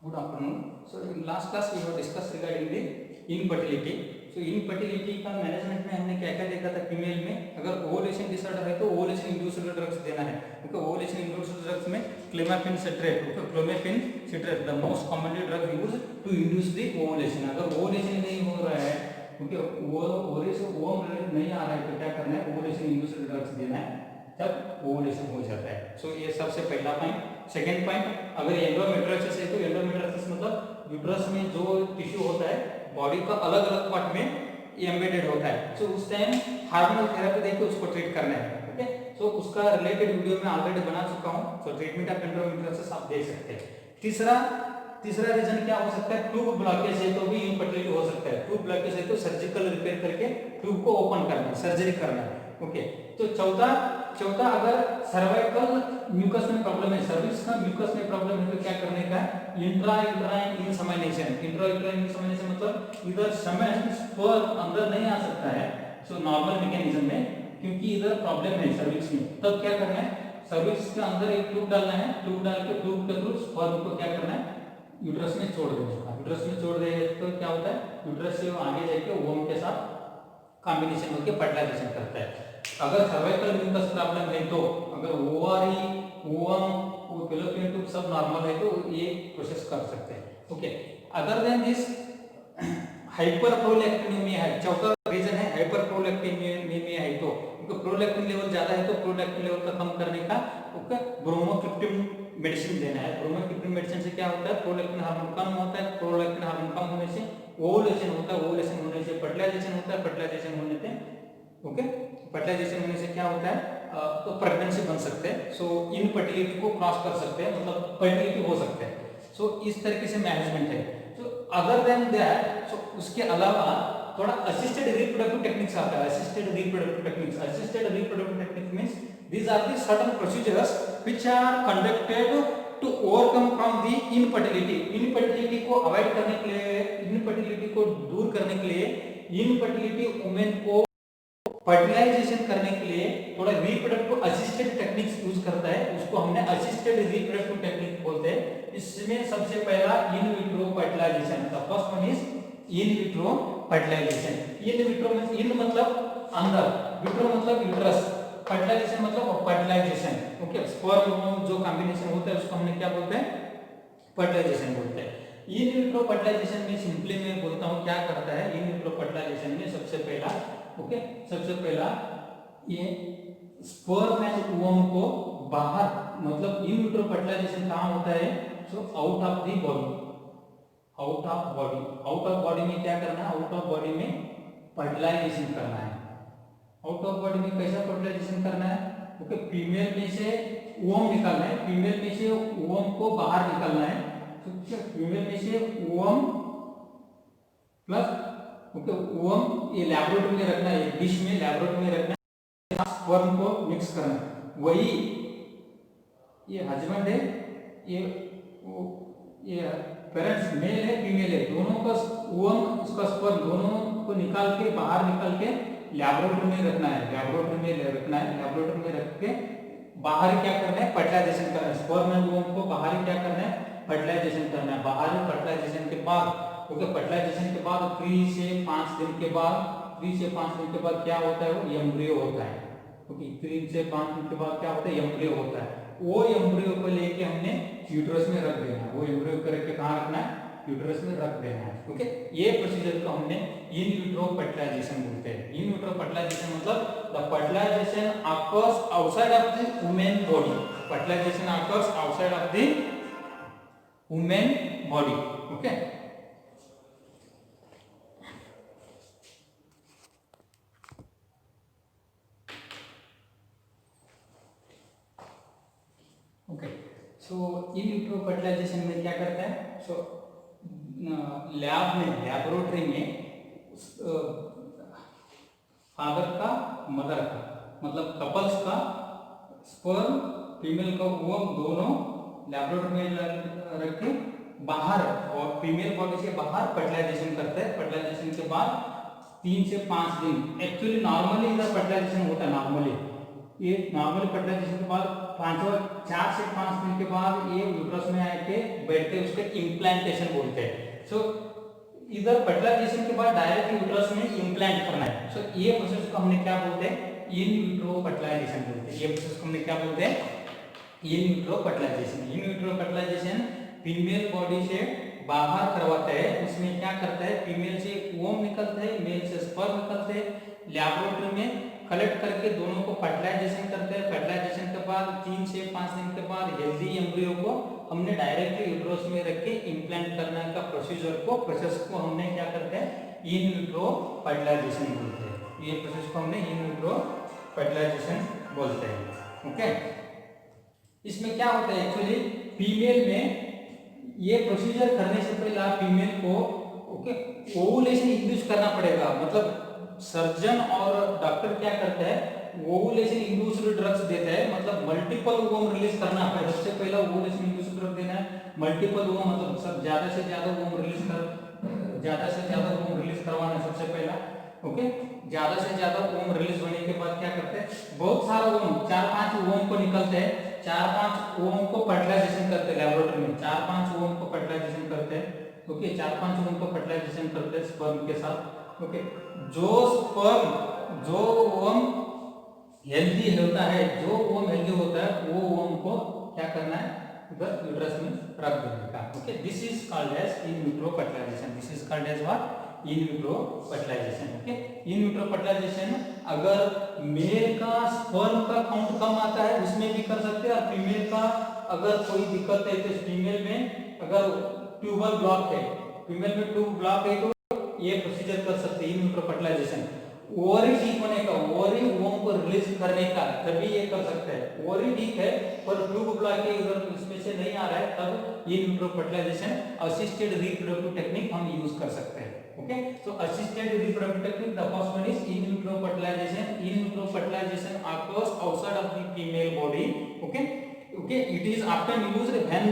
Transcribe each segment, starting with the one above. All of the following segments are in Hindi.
Good afternoon. So in last class we have discussed regarding the infertility. So infertility का मैनेजमेंट में हमने क्या क्या देखा था फीमेल में अगर ओवुलेशन डिसऑर्डर है तो ओवुलेशन इंड्यूस्ड ड्रग्स देना है क्योंकि ओवुलेशन इंड्यूस्ड ड्रग्स में clomiphene citrate clomiphene citrate the most commonly drug used to induce the ovulation. अगर ओवुलेशन नहीं हो रहा है क्योंकि वो ओवुलेशन ओवम नहीं आ रहा है तो क्या करना है ओवुलेशन इंड्यूस्ड ड्रग्स देना है तब ओवुलेशन हो जाता है। सो ये सबसे पहला पॉइंट। सेकेंड पॉइंट अगर एंडोमेट्रियोसिस है तो एंडोमेट्रियोसिस मतलब यूट्रस में जो टिश्यू होता है बॉडी का अलग अलग पार्ट में एम्बेडेड होता है। सो उस टाइम हार्मोनल थेरेपी देके उसको ट्रीट करना है। ओके, सो उसका रिलेटेड वीडियो मैं ऑलरेडी बना चुका हूं। सो ट्रीटमेंट ऑफ एंडोमेट्रियोसिस आप देख सकते हैं। तीसरा रीजन क्या हो सकता है ट्यूब ब्लॉकेज है तो भी इनफर्टिलिटी हो सकता है। ट्यूब ब्लॉकेज है तो सर्जिकल रिपेयर करके ट्यूब को ओपन करना है, सर्जरी करना है। ओके, तो चौथा अगर सर्वाइकल म्यूकस में प्रॉब्लम है, सर्विक्स का म्यूकस में प्रॉब्लम है तो क्या करने का intra uterine insemination. Intra uterine insemination मतलब इधर सेमेन स्पर्म अंदर नहीं आ सकता है सो नॉर्मल मैकेनिज्म में क्योंकि इधर प्रॉब्लम है सर्विक्स में। तब क्या करना है सर्विक्स के अंदर एक ट्यूब डालना है, ट्यूब डाल के ट्यूब के थ्रू स्पर्म को क्या करना है यूट्रस में छोड़ देना। यूट्रस में छोड़ दे तो क्या होता है यूट्रस से आगे जाके ओवम के साथ कॉम्बिनेशन होकर फर्टिलाइजेशन करता है। अगर सर्वाइकल म्यूकस प्रॉब्लम है तो अगर ओवारी ओवम फैलोपियन ट्यूब सब नॉर्मल है तो ये प्रोसेस कर सकते हैं। ओके, अदर देन दिस हाइपरप्रोलैक्टिनेमिया है। चौथा रीजन है हाइपरप्रोलैक्टिनेमिया है तो क्योंकि प्रोलैक्टिन लेवल ज्यादा है तो प्रोलैक्टिन लेवल का कम करने का ओके ब्रोमोक्रिप्टिन मेडिसिन देना है। ब्रोमोक्रिप्टिन मेडिसिन से क्या होता है प्रोलैक्टिन हार्मोन कम होता है, प्रोलैक्टिन हार्मोन कम होने से ओवुलेशन होता है, ओवुलेशन होने से फर्टिलाइजेशन होता है, फर्टिलाइजेशन होने से ओके फर्टिलाइजेशन होने से क्या होता है तो प्रेगनेंसी बन सकते हैं। सो इनफर्टिलिटी को क्रॉस कर सकते हैं मतलब फर्टिलिटी हो सकते हैं। सो इस तरीके से मैनेजमेंट है। So other than that so उसके अलावा थोड़ा असिस्टेड रिप्रोडक्टिव टेक्निक्स आता है। Assisted reproductive techniques means these are the certain procedures which are conducted to overcome from the infertility को अवॉइड करने के लिए, इनफर्टिलिटी को दूर करने के लिए, इनफर्टिलिटी वुमेन को फर्टिलाइजेशन करने के लिए थोड़ा रिप्रोडक्टिव असिस्टेड टेक्निक्स यूज करता है, उसको हमने असिस्टेड रिप्रोडक्टिव टेक्निक बोलते हैं। इसमें सबसे पहला in vitro fertilisation. The first one is in vitro fertilisation. In vitro में इन मतलब अंदर, विट्रो मतलब यूट्रस, फर्टिलाइजेशन मतलब फर्टिलाइजेशन। ओके, स्पर्म जो कॉम्बिनेशन होता है उसको हमने क्या बोलते हैं फर्टिलाइजेशन बोलते हैं। इन विट्रो फर्टिलाइजेशन में सिंपली मैं बोलता हूँ क्या करता है इन विट्रो फर्टिलाइजेशन में सबसे पहला ये स्पर्म एंड ओवम को बाहर मतलब इन विट्रो फर्टिलाइजेशन कहाँ होता है सो आउट ऑफ बॉडी में क्या करना है आउट ऑफ बॉडी में फर्टिलाइजेशन करना है। आउट ऑफ बॉडी में कैसा फर्टिलाइजेशन करना है ओके फीमेल में से ओवम निकालना है, फीमेल में से ओवम को बाहर निकालना है। फीमेल में से ओवम प्लस ओके ओवम ये लेबोरेटरी में रखना है, डिश में लेबोरेटरी में रखना है, स्पर्म को मिक्स करना है। वही ये हस्बैंड है, ये पेरेंट्स मेल है फीमेल है, दोनों का ओवम उसका स्पर्म दोनों को निकाल के बाहर निकाल के लेबोरेटरी में रखना है, लेबोरेटरी में रख के बाहर क्या करना है फर्टिलाइजेशन करना है। स्पर्म एंड ओवम को बाहर क्या करना है फर्टिलाइजेशन करना है। बाहर फर्टिलाइजेशन के बाद ओके फर्टिलाइजेशन के बाद 3 से 5 दिन के बाद क्या होता है वो एम्ब्रियो होता है। ओके 3 से 5 दिन के बाद क्या होता है एम्ब्रियो होता है। वो एम्ब्रियो को लेके हमने यूट्रस में रख देना है, वो एम्ब्रियो को करके कहाँ रखना है यूट्रस में रख देना है। ओके, ये प्रोसीजर को हमने इन विट्रो फर्टिलाइजेशन बोलते हैं। इन विट्रो फर्टिलाइजेशन मतलब the fertilisation occurs outside of the women body, fertilisation occurs outside of the women body. Okay, okay so in vitro fertilisation में क्या करता है सो लेबोरेटरी में फादर का मदर का मतलब कपल्स का स्पर्म फीमेल का ओवम दोनों लेबोरेटरी में रख के बाहर और फीमेल बॉडी से बाहर फर्टिलाइजेशन करते हैं। फर्टिलाइजेशन के बाद 3 से 5 दिन एक्चुअली नॉर्मली इधर फर्टिलाइजेशन होता है नॉर्मली ये नॉर्मल फर्टिलाइजेशन के बाद 4 से 5 दिन के बाद ये यूट्रस में आके बैठते, उसके इम्प्लांटेशन बोलते हैं। सो इधर फर्टिलाइजेशन के बाद डायरेक्ट यूट्रस में इम्प्लांट करना है। सो ये प्रोसेस को हमने क्या बोलते हैं, इन विट्रो फर्टिलाइजेशन बोलते हैं। ये प्रोसेस को हमने क्या बोलते हैं, in vitro fertilisation. In vitro fertilisation female body से बाहर करवाता है। उसमें क्या करता है, फीमेल से ओम निकलता है, मेल से स्पर्म निकलते हैं, लैबोरेटरी में कलेक्ट करके दोनों को फर्टिलाइजेशन करते हैं। फर्टिलाइजेशन के बाद 3 से 5 दिन के बाद हेल्दी एम्ब्रियो को हमने डायरेक्टली यूट्रस में रख के इम्प्लांट करने का प्रोसेस को हमने क्या करते हैं, इन विट्रो फर्टिलाइजेशन बोलते हैं। ये प्रोसेस को हमने इन विट्रो फर्टिलाइजेशन बोलते हैं। ओके, इसमें क्या होता है एक्चुअली, फीमेल में ये प्रोसीजर करने से पहले फीमेल को ओके ओवुलेशन इंड्यूस करना पड़ेगा। मतलब सर्जन और डॉक्टर क्या करते हैं, ओवुलेशन इंड्यूस्ड ड्रग्स देते हैं। मतलब मल्टीपल ओवम रिलीज करना है। सबसे पहला ओवुलेशन इंड्यूस्ड ड्रग देना है, मल्टीपल ओवम, मतलब सब ज्यादा से ज्यादा ओवम रिलीज करवाना सबसे पहला। ओके, ज्यादा से ज्यादा ओवम रिलीज होने के बाद क्या करते हैं, बहुत सारा ओवम 4-5 ओवम को निकलते हैं, 4-5 ओवम को फर्टिलाइजेशन करते हैं लैबोरेटरी में, 4-5 ओवम को फर्टिलाइजेशन करते हैं। ओके, 4-5 ओवम को फर्टिलाइजेशन करते हैं स्पर्म के साथ। ओके, जो ओवम हेल्दी होता है, वो ओवम को क्या करना है, उधर यूट्रस में रख देने का। Okay, this is called as in vitro fertilisation. This is called as what, in vitro fertilisation. Okay, in vitro fertilisation अगर मेल का स्पर्म का काउंट कम आता है उसमें भी कर सकते हैं, और फीमेल का अगर कोई दिक्कत है तो फीमेल में अगर ट्यूबल ब्लॉक है, फीमेल में ट्यूब ब्लॉक है तो ये प्रोसीजर कर सकते हैं इन विट्रो फर्टिलाइजेशन। ओवरी ठीक होने का, ओवरी ओवम को रिलीज करने का, तभी ये कर सकते हैं। ओवरी ठीक है पर ट्यूब ब्लॉक है, उधर इसमें से नहीं आ रहा है, तब in vitro fertilisation assisted reproductive technique हम यूज कर सकते हैं। Okay, so assisted reproductive technique, the first one is in vitro fertilisation. In vitro fertilisation occurs outside of the female body. Okay, it is often used when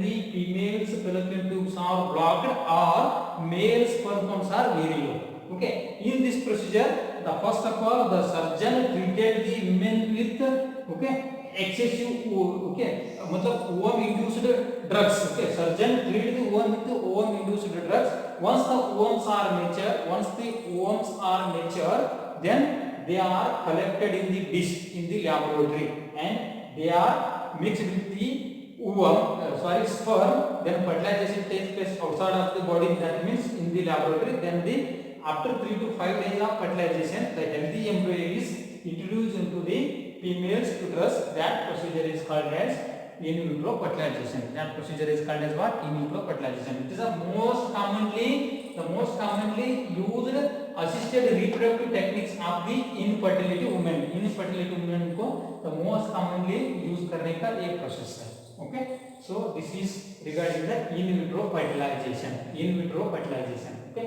the female's fallopian tubes are blocked or male sperm counts are very low. Okay, in this procedure, first of all the surgeon treated the women with excessive मतलब ovum induced drugs. Okay, surgeon treated the woman with ovum induced drugs. Once the ovums are mature, then they are collected in the dish in the laboratory and they are mixed with the sperm. Then fertilization takes place outside of the body, that means in the laboratory. Then after 3 to 5 days of fertilization, the healthy embryo is introduced into the female's uterus. That procedure is called as in vitro fertilization. That procedure is called as what? In vitro fertilization. It is the most commonly used assisted reproductive techniques of the infertility women. Infertility women को the most commonly use करने का एक प्रोसेस है। Okay, so this is regarding the in vitro fertilisation. In vitro fertilisation. Okay,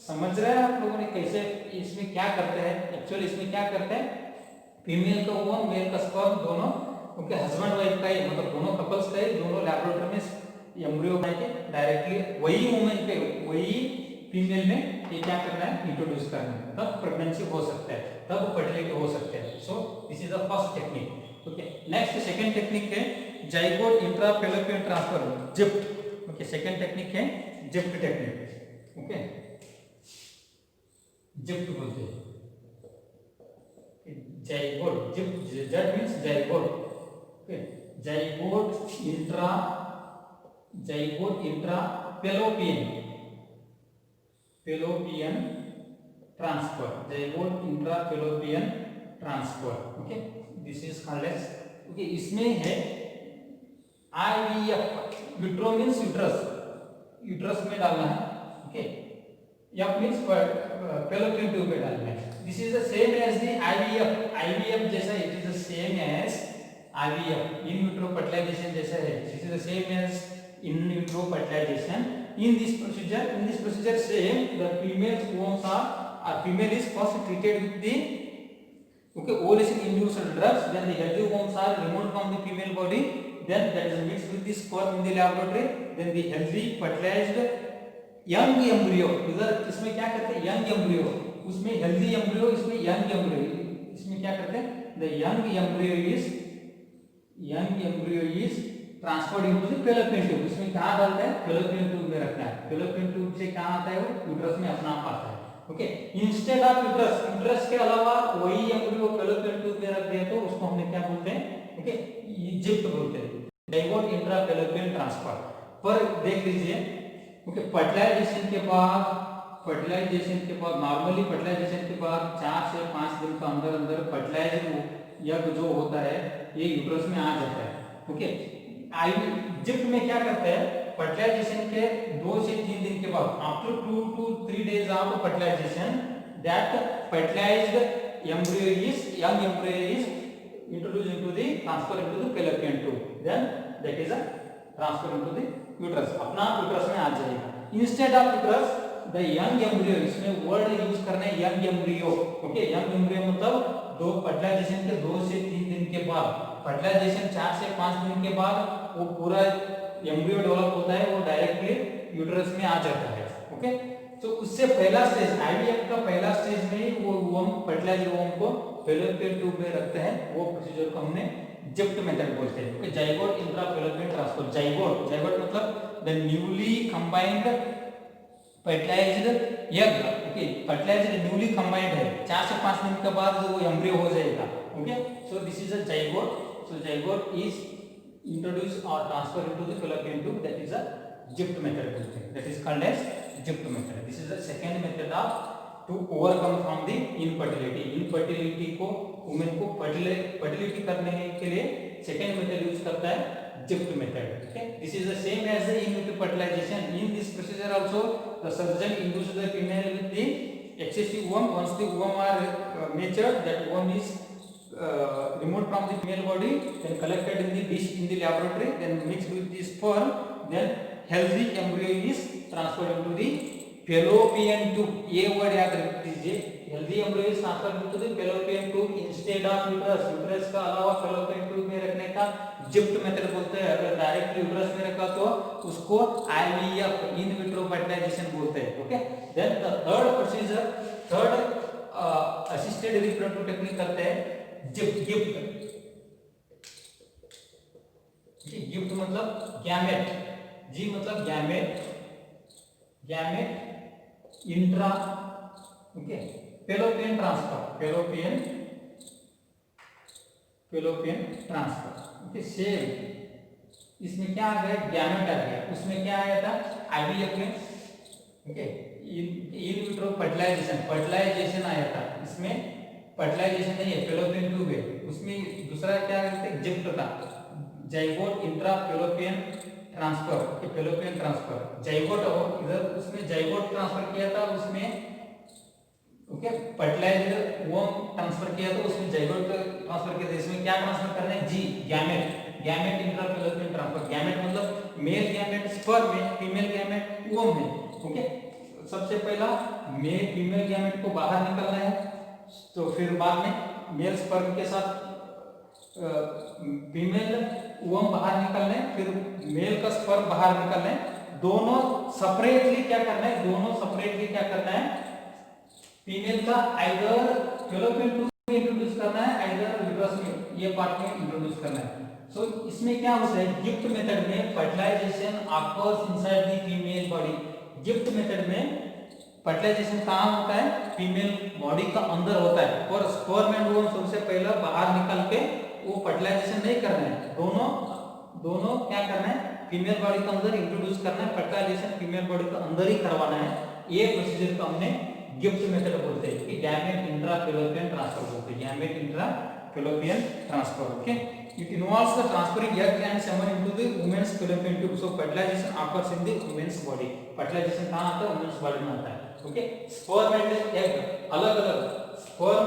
समझ रहे हैं आप लोगों ने कैसे इसमें क्या करते हैं? एक्चुअली इसमें क्या करते हैं, फीमेल का ओवम मेल का स्पर्म दोनों ओके हस्बैंड वाइफ का ही, मतलब दोनों कपल्स का ही, दोनों लैबोरेटरी में एम्ब्रियो बना के डायरेक्टली वही वुमेन पे वही फीमेल में ये क्या करना है, इंट्रोड्यूस करना है, तब प्रेगनेंसी हो सकता है, तब फर्टिलिटी हो सकते हैं। So this is the first technique. Okay, next second technique है zygote intra fallopian transfer, ZIFT. Okay, second technique है जिफ्ट टेक्निक। ओके, जिफ्ट बोलते हैं zygote, ZIFT Z means zygote. Okay, zygote intra fallopian transfer, zygote intra fallopian transfer. Okay, this is called as okay, इसमें है IVF, विट्रो मींस यूट्रस में डालना है। Okay, F means fallopian tube में डालना है। This is the same as the IVF जैसा, it is the same as IVF, in vitro fertilisation जैसा है। This is the same as in vitro fertilisation. In this procedure same, the female is first treated with the ovulation induced drugs, then the healthy ovumes are removed from the female body, then that is mixed with the sperm in the laboratory, then the healthy fertilized young embryo, इधर इसमें क्या करते हैं, young embryo, उसमें healthy embryo, इसमें young embryo, इसमें क्या करते करते हैं, the young embryo is transferred into the fallopian tube. इसमें कहाँ डालते हैं, फैलोपियन ट्यूब में रखना है। फैलोपियन ट्यूब से कहाँ आता है, वो यूट्रस में अपना आप आता है। ओके, इंस्टेड ऑफ यूट्रस के अलावा वही एम्ब्रियो फैलोपियन ट्यूब में रख दिया तो उसको हमने क्या बोलते हैं, ओके, इजिप्ट बोलते हैं, जाइगोट इंट्राफैलोपियन ट्रांसफर। पर देख लीजिए, ओके, फर्टिलाइजेशन के बाद नॉर्मली फर्टिलाइजेशन के बाद 4 से 5 दिन का अंदर फर्टिलाइज्ड यग जो होता है ये यूट्रस में आ जाता है। ओके, इजिप्ट में क्या करते हैं, फर्टिलाइजेशन के 2 से 3 दिन के बाद, after 2 to 3 days of fertilisation, that fertilised young embryo is introduced into the transfer into the fallopian tube, then that is a transfer into the uterus, अपना यूट्रस में आ जाएगा। Instead of uterus the young embryo, इसमें वर्ड यूज करना है young embryo. Okay, young embryo मतलब दो फर्टिलाइजेशन के 2 से 3 दिन के बाद, फर्टिलाइजेशन 4 से 5 दिन के बाद वो पूरा एम्ब्रियो डेवलप होता है, वो डायरेक्टली यूट्रस में आ जाता है। ओके, तो उससे पहला स्टेज आईवीएफ का पहला स्टेज में वो वोम फर्टिलाइज्ड वोम को फैलोपियन ट्यूब में रखते हैं, वो प्रोसीजर को हमने जिप्ट मेथड बोलते हैं। Okay, zygote intrafallopian transfer. Zygote मतलब the newly combined fertilized egg. Okay, fertilized newly combined है, 4 से 5 दिन के बाद वो एम्ब्रियो हो जाएगा। Okay, so this is a zygote. So zygote is introduce और transfer into the fallopian tube, that is a ZIFT method बोलते हैं, that is called as ZIFT method. This is the second method of to overcome from the infertility को वुमेन को फर्टिलिटी करने के लिए सेकंड मेथड यूज करता है ZIFT method. Okay, this is the same as the in vitro fertilisation. In this procedure also the surgeon induces the female with the excessive ovum. Once the ovum are matured, that ovum is removed from the female body, then collected in the dish in the laboratory, then mixed with the sperm, then healthy embryo is transferred into the fallopian tube. ये वर्ड याद रख दीजिए, healthy embryo is transferred into the fallopian tube instead of uterus. Uterus का अलावा fallopian tube में रखने का जिप्ट मेथड बोलते हैं। अगर डायरेक्ट यूट्रस में रखा तो उसको IVF इन विट्रो फर्टिलाइजेशन बोलते हैं। Okay, then the third procedure, assisted reproductive technique करते हैं गिफ्ट। गिफ्ट मतलब गैमेट, जी मतलब gamete intra, okay, fallopian transfer. Okay, same इसमें क्या आ गया, गैमेट आ गया, उसमें क्या आया था आईवीएफ में। ओके, इन विट्रो फर्टिलाइजेशन आया था, इसमें फर्टिलाइजेशन नहीं है, फैलोपियन ट्यूब है, उसमें दूसरा क्या कहते हैं जिप्ट था, zygote intra fallopian transfer, fallopian transfer. Zygote और इधर उसमें जाइगोट ट्रांसफर किया था, उसमें ओके फर्टिलाइज्ड वोम ट्रांसफर किया तो उसमें जाइगोट ट्रांसफर किया था। इसमें क्या ट्रांसफर करना है जी, gamete intra fallopian transfer. Gamete मतलब मेल गैमेट स्पर्म में, फीमेल गैमेट वोम में। ओके, सबसे पहला मेल फीमेल गैमेट को बाहर निकालना है, तो फिर बाद में मेल स्पर्म के साथ फीमेल वोम बाहर निकालना है, फिर मेल का स्पर्म बाहर निकालना है। दोनों सेपरेटली क्या करना है, फीमेल का आइदर फैलोपियन ट्यूब में इंट्रोड्यूस करना है, आइदर यूट्रस में, ये पार्ट में इंट्रोड्यूस करना है। सो इसमें क्या होता है, गिफ्ट मेथड में fertilisation occurs inside the female body. GIFT method में फर्टिलाइजेशन कहाँ होता है, फीमेल बॉडी का अंदर होता है, और स्पर्म एंड ओवम सबसे पहले बाहर निकल के वो फर्टिलाइजेशन नहीं करना है, दोनों क्या करना है, फीमेल बॉडी के अंदर इंट्रोड्यूस करना है, फर्टिलाइजेशन फीमेल बॉडी के अंदर ही करवाना है। ये प्रोसीजर को हमने गिफ्ट मेथड बोलते हैं कि गैमेट इंट्रा फैलोपियन ट्रांसफर बोलते हैं, gamete intra fallopian transfer. Okay, it involves the transferring egg and semen into the woman's fallopian tube. So fertilization occurs in the woman's body. fertilization कहाँ आता है, woman's body में आता है। ओके, स्पर्म एंड एग अलग-अलग, स्पर्म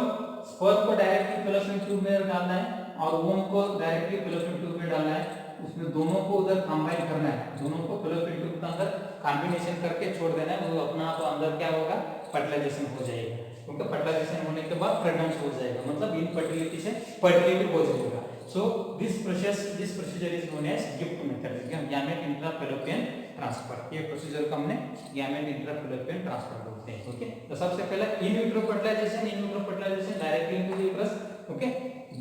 को डायरेक्टली फैलोपियन ट्यूब में डालना है और वोम को डायरेक्टली फैलोपियन ट्यूब में डालना है। उसमें दोनों को उधर कंबाइन करना है, दोनों को फैलोपियन ट्यूब के अंदर कॉम्बिनेशन करके छोड़ देना है, वो अपना तो अंदर क्या होगा, फर्टिलाइजेशन हो जाएगा। उनका फर्टिलाइजेशन होने के बाद प्रेग्नेंसी हो जाएगा, मतलब इनफर्टिलिटी से फर्टिलिटी हो जाएगा। So this procedure is known as gift method, gamete intra fallopian transfer. ये प्रोसीजर को हमने गैमेट इंट्रा फैलोपियन ट्रांसफर बोलते हैं। ओके, तो सबसे पहले in vitro fertilisation directly into the uterus, Okay,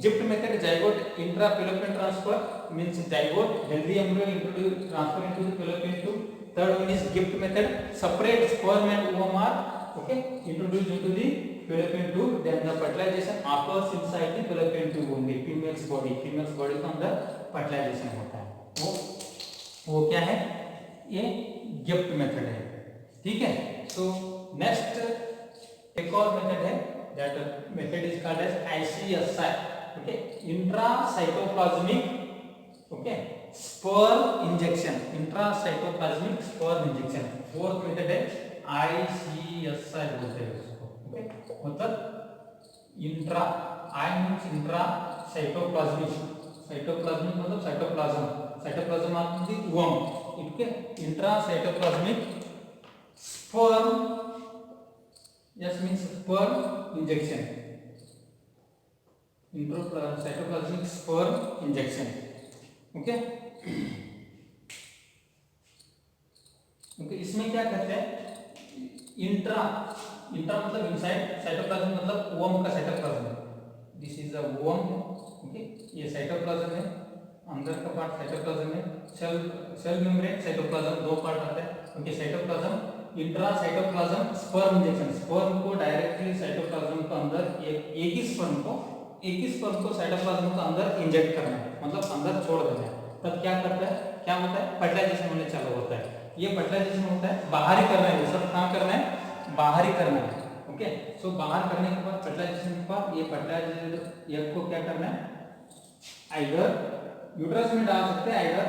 GIFT method, zygote intra fallopian transfer, means zygote healthy embryo introduce transfer into the fallopian tube. Third one is GIFT method, separate sperm and ovum are okay introduced into the fallopian tube, then the fertilization occurs inside the fallopian tube only. female's body के अंदर fertilization होता है, वो क्या है, ये गिफ्ट मेथड है, ठीक है। सो नेक्स्ट एक और मेथड है, that method is called as ICSI, okay, intracytoplasmic okay sperm injection, intracytoplasmic sperm injection. Fourth method है ICSI बोलते हैं उसको, ओके, मतलब intra, I means intra cytoplasmic, cytoplasmic मतलब साइटोप्लाज्म, साइटोप्लाज्म मतलब ओवम, ठीक है, intra cytoplasmic sperm, yes means sperm injection, intra cytoplasmic sperm injection, okay. Okay, इसमें क्या कहते हैं, इंट्रा, इंट्रा मतलब इनसाइड, साइटोप्लाज्म मतलब ओवम का cytoplasm, this is the ovum, okay, ये साइटोप्लाज्म है, अंदर का पार्ट साइटोप्लाज्म है, सेल मेम्ब्रेन साइटोप्लाज्म, दो पार्ट आता है, okay, cytoplasm, intra cytoplasm sperm injection, sperm को डायरेक्टली साइटोप्लाज्म के अंदर एक ही स्पर्म को साइटोप्लाज्म के अंदर इंजेक्ट करना है, मतलब अंदर छोड़ देना है, तब क्या करता है, क्या होता है, फर्टिलाइजेशन होने चालू होता है। ये फर्टिलाइजेशन होता है, बाहर ही करना है, ये सब कहाँ करना है, बाहर ही करना है, ओके। सो बाहर करने के बाद फर्टिलाइजेशन के बाद ये फर्टिलाइजर एग को क्या करना है, आइदर यूट्रस में डाल सकते हैं, आइदर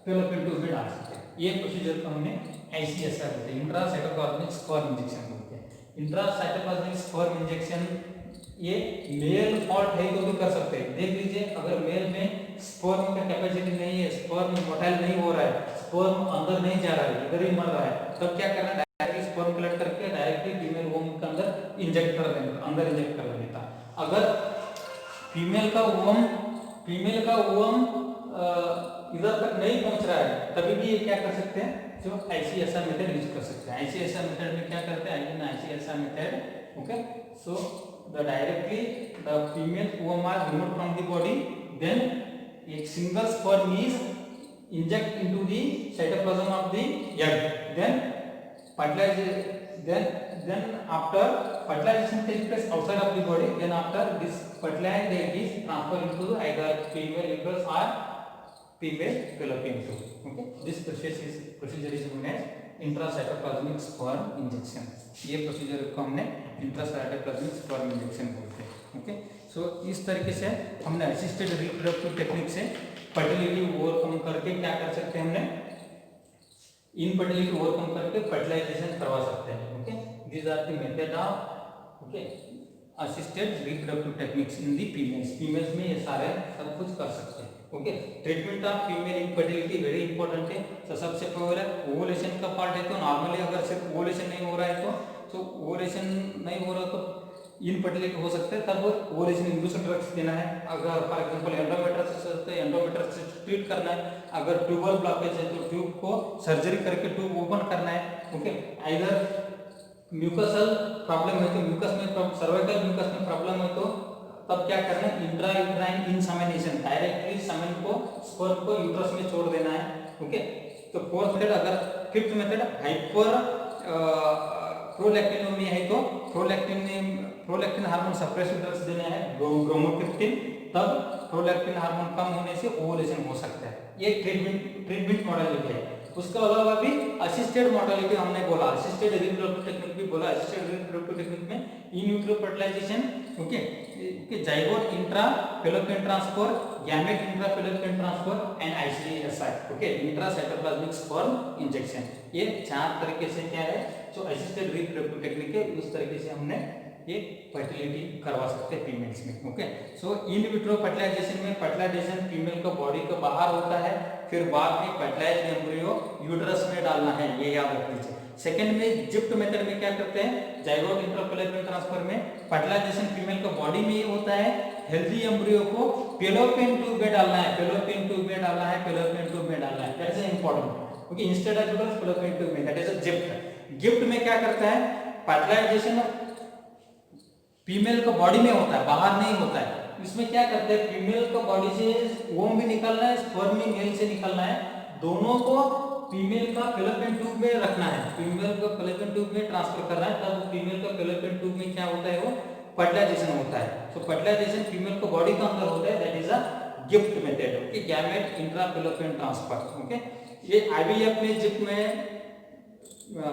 फैलोपियन ट्यूब में डाल सकते हैं। ये प्रोसीजर को हमने ICSI बोलते हैं, इंट्रासाइटोप्लाज्मिक स्पर्म इंजेक्शन बोलते हैं। इंट्रासाइटोप्लाज्मिक स्पर्म इंजेक्शन ये मेल फॉल्ट है तो भी कर सकते हैं। देख लीजिए, अगर मेल में स्पर्म का कैपेसिटी नहीं है, स्पर्म मोटाइल नहीं हो रहा है, स्पर्म अंदर नहीं जा रहा है, इधर ही मर रहा है, तब क्या करना है, डायरेक्टली स्पर्म कलेक्ट करके डायरेक्टली फीमेल वोम के अंदर इंजेक्ट कर देना, अंदर इंजेक्ट कर देता। अगर फीमेल का ओवम इधर तक नहीं पहुंच रहा है, तभी भी ये क्या कर सकते हैं, जो ICSI मेथड यूज कर सकते हैं। ICSI मेथड में क्या करते हैं, ICSI method, okay, so the directly the female ovum are removed from the body, then एक single sperm is inject into the cytoplasm of the egg, then fertilization, then after fertilization takes place outside of the body, then after this fertilized egg is transferred into either female uterus or female fallopian tube, okay. This procedure is known as intracytoplasmic sperm injection। ये प्रोसीजर को हमने इंट्रासाइटोप्लाज्मिक स्पर्म इंजेक्शन बोलते हैं, ओके। सो इस तरीके से हमने असिस्टेड रिप्रोडक्टिव टेक्निक से फर्टिलिटी ओवरकम करके क्या कर सकते हैं, हमने इनफर्टिलिटी ओवरकम करके फर्टिलाइजेशन करवा सकते हैं, okay. These are the method of okay assisted reproductive techniques in the females में ये सारे सब कुछ कर सकते हैं, okay. Treatment of female infertility very important है। तो सबसे पहले ओवुलेशन का पार्ट है, तो नॉर्मली अगर सिर्फ ओवुलेशन नहीं हो रहा है तो ओवुलेशन नहीं हो रहा तो इनफर्टिलिटी हो सकता है, तब ओवुलेशन इंड्यूसर ड्रग्स देना है। अगर फॉर एग्जांपल एंडोमेट्रियोसिस है तो एंडोमेट्रियोसिस ट्रीट करना है। अगर ट्यूबल ब्लॉकेज है तो ट्यूब को सर्जरी करके ट्यूब ओपन करना है, ओके। आइदर म्यूकसल प्रॉब्लम है तो म्यूकस में सर्वाइकल म्यूकस में प्रॉब्लम है तो तब क्या करना है, इंट्रायूट्राइन इंसेमिनेशन, डायरेक्टली सेमेन को स्पर्म को यूट्रस में छोड़ देना है, ओके। तो फोर्थ मेथड, अगर फिफ्थ मेथड हाइपर प्रोलैक्टिनोमिया है तो प्रोलैक्टिन हार्मोन सप्रेसिव ड्रग्स देना है, ब्रोमोक्रिप्टिन, तब प्रोलैक्टिन हार्मोन कम होने से ओवुलेशन हो सकता है। ये ट्रीटमेंट मॉडलिटी है। उसके अलावा भी असिस्टेड मॉडलिटी हमने बोला, असिस्टेड रिप्रोडक्टिव टेक्निक भी बोला। असिस्टेड रिप्रोडक्टिव टेक्निक में in utero fertilization, okay, zygote intra fallopian transfer, gamete intra fallopian transfer and ICSI, okay, intracytoplasmic sperm injection. ये चार तरीके से क्या है जो असिस्टेड रिप्रोडक्टिव टेक्निक है, उस तरीके से हमने ये फर्टिलिटी करवा सकते हैं फीमेल्स में, okay. So in vitro fertilisation में फर्टिलाइजेशन फीमेल का बॉडी के बाहर होता है, फिर बाद में फर्टिलाइज्ड एम्ब्रियो यूट्रस में डालना है, ये याद रख लीजिए। सेकंड में जिप्ट मेथड में क्या करते हैं, जाइगोट इंट्रा फैलोपियन ट्रांसफर में फर्टिलाइजेशन फीमेल का बॉडी में ही होता है, हेल्दी एम्ब्रियो को फैलोपियन ट्यूब में डालना है, फैलोपियन ट्यूब में डालना है, फैलोपियन ट्यूब में डालना है, that is important, okay. Instead of uterus fallopian tube में, दैट इज अ जिप्ट। गिफ्ट में क्या करता है, फर्टिलाइजेशन फीमेल का बॉडी में होता है, बाहर नहीं होता है, इसमें क्या करते हैं, फीमेल का बॉडी से वोम भी निकलना है, स्पर्म भी मेल से निकलना है, दोनों को फीमेल का फैलोपियन ट्यूब में रखना है, फीमेल को फैलोपियन ट्यूब में ट्रांसफर करना है, तब फीमेल का फैलोपियन ट्यूब में क्या होता है, वो फर्टिलाइजेशन होता है। सो फर्टिलाइजेशन फीमेल को बॉडी का अंदर होता है, that is a gift method, okay, gamete intra fallopian transfer, okay. ये आईवीएफ में जिप में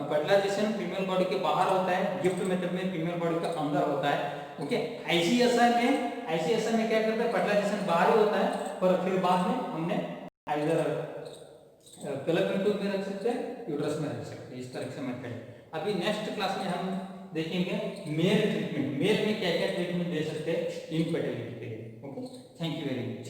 फर्टिलाइजेशन फीमेल बॉडी के बाहर होता है, गिफ्ट मेथड में फीमेल बॉडी के अंदर होता है, ओके। आईसीएसआई में क्या करते हैं, फर्टिलाइजेशन बाहर ही होता है, पर फिर बाद में हमने आइदर फैलोपियन ट्यूब में रख सकते हैं, यूट्रस में रख सकते हैं, इस तरह से मेथड है। अभी नेक्स्ट क्लास में हम देखेंगे मेल ट्रीटमेंट, मेल में क्या क्या ट्रीटमेंट दे सकते हैं इनफर्टिलिटी के लिए, okay. Thank you very much.